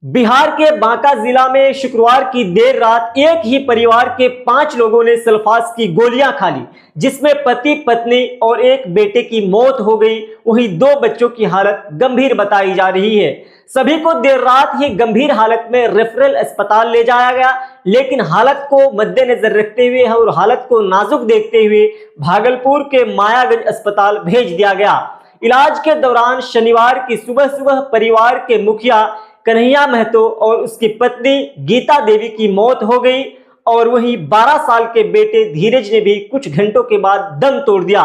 बिहार के बांका जिला में शुक्रवार की देर रात एक ही परिवार के 5 लोगों ने सल्फास की गोलियां खा ली, जिसमें पति, पत्नी और एक बेटे की मौत हो गई। वहीं 2 बच्चों की हालत गंभीर बताई जा रही है। सभी को देर रात ही गंभीर हालत में रेफरल अस्पताल ले जाया गया, लेकिन हालत को मद्देनजर रखते हुए और हालत को नाजुक देखते हुए भागलपुर के मायागंज अस्पताल भेज दिया गया। इलाज के दौरान शनिवार की सुबह परिवार के मुखिया कन्हैया महतो और उसकी पत्नी गीता देवी की मौत हो गई और वहीं 12 साल के बेटे धीरज ने भी कुछ घंटों के बाद दम तोड़ दिया।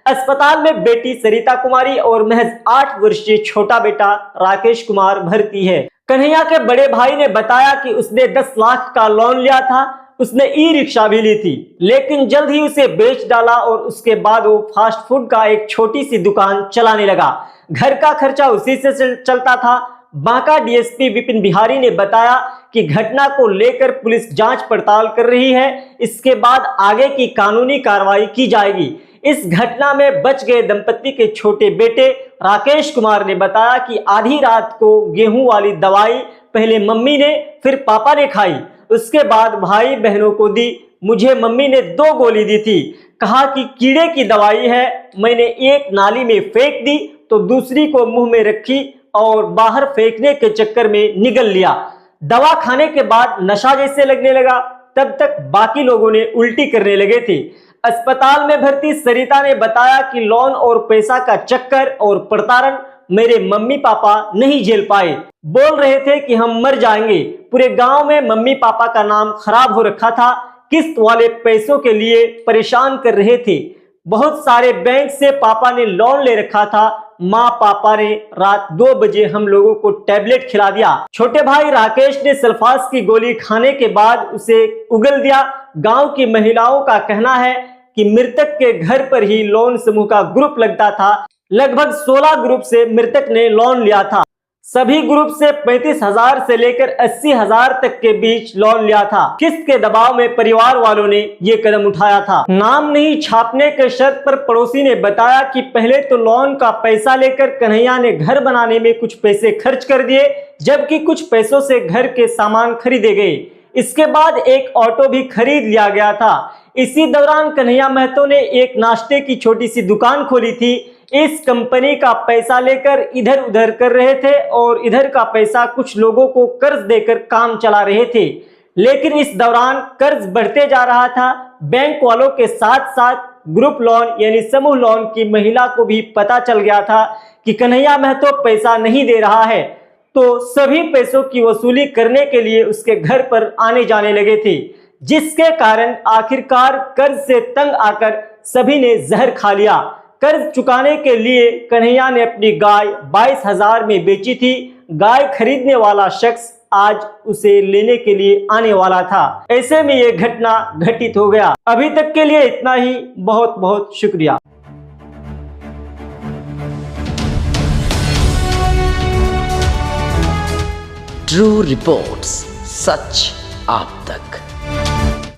अस्पताल में बेटी सरिता कुमारी और महज 8 वर्षीय छोटा बेटा राकेश कुमार भर्ती है। कन्हैया के बड़े भाई ने बताया कि उसने 10 लाख का लोन लिया था। उसने ई रिक्शा भी ली थी, लेकिन जल्द ही उसे बेच डाला और उसके बाद वो फास्ट फूड का एक छोटी सी दुकान चलाने लगा। घर का खर्चा उसी से चलता था। बांका डीएसपी विपिन बिहारी ने बताया कि घटना को लेकर पुलिस जांच पड़ताल कर रही है। इसके बाद आगे की कानूनी कार्रवाई की जाएगी। इस घटना में बच गए दंपति के छोटे बेटे राकेश कुमार ने बताया कि आधी रात को गेहूं वाली दवाई पहले मम्मी ने फिर पापा ने खाई, उसके बाद भाई बहनों को दी। मुझे मम्मी ने 2 गोली दी थी, कहा कि कीड़े की दवाई है। मैंने एक नाली में फेंक दी तो दूसरी को मुंह में रखी और बाहर फेंकने के चक्कर में निगल लिया। दवा खाने के बाद नशा जैसे लगने लगा। तब तक बाकी लोगों ने उल्टी करने लगे थे। अस्पताल में भर्ती सरिता ने बताया कि लोन और पैसा का चक्कर और प्रताड़न मेरे मम्मी पापा नहीं झेल पाए। बोल रहे थे कि हम मर जाएंगे। पूरे गांव में मम्मी पापा का नाम खराब हो रखा था। किस्त वाले पैसों के लिए परेशान कर रहे थे। बहुत सारे बैंक से पापा ने लोन ले रखा था। माँ पापा ने रात 2 बजे हम लोगों को टैबलेट खिला दिया। छोटे भाई राकेश ने सल्फास की गोली खाने के बाद उसे उगल दिया। गांव की महिलाओं का कहना है कि मृतक के घर पर ही लोन समूह का ग्रुप लगता था। लगभग 16 ग्रुप से मृतक ने लोन लिया था। सभी ग्रुप से 35,000 से लेकर 80,000 तक के बीच लोन लिया था। किस्त के दबाव में परिवार वालों ने ये कदम उठाया था। नाम नहीं छापने के शर्त पर पड़ोसी ने बताया कि पहले तो लोन का पैसा लेकर कन्हैया ने घर बनाने में कुछ पैसे खर्च कर दिए, जबकि कुछ पैसों से घर के सामान खरीदे गए। इसके बाद एक ऑटो भी खरीद लिया गया था। इसी दौरान कन्हैया महतो ने एक नाश्ते की छोटी सी दुकान खोली थी। इस कंपनी का पैसा लेकर इधर उधर कर रहे थे और इधर का पैसा कुछ लोगों को कर्ज देकर काम चला रहे थे। लेकिन इस दौरान कर्ज बढ़ते जा रहा था। बैंक वालों के साथ साथ ग्रुप लोन यानी समूह लोन की महिला को भी पता चल गया था कि कन्हैया महतो पैसा नहीं दे रहा है, तो सभी पैसों की वसूली करने के लिए उसके घर पर आने जाने लगे थे, जिसके कारण आखिरकार कर्ज से तंग आकर सभी ने जहर खा लिया। कर्ज चुकाने के लिए कन्हैया ने अपनी गाय 22,000 में बेची थी। गाय खरीदने वाला शख्स आज उसे लेने के लिए आने वाला था। ऐसे में यह घटना घटित हो गया। अभी तक के लिए इतना ही। बहुत बहुत शुक्रिया। ट्रू रिपोर्ट्स, सच आप तक।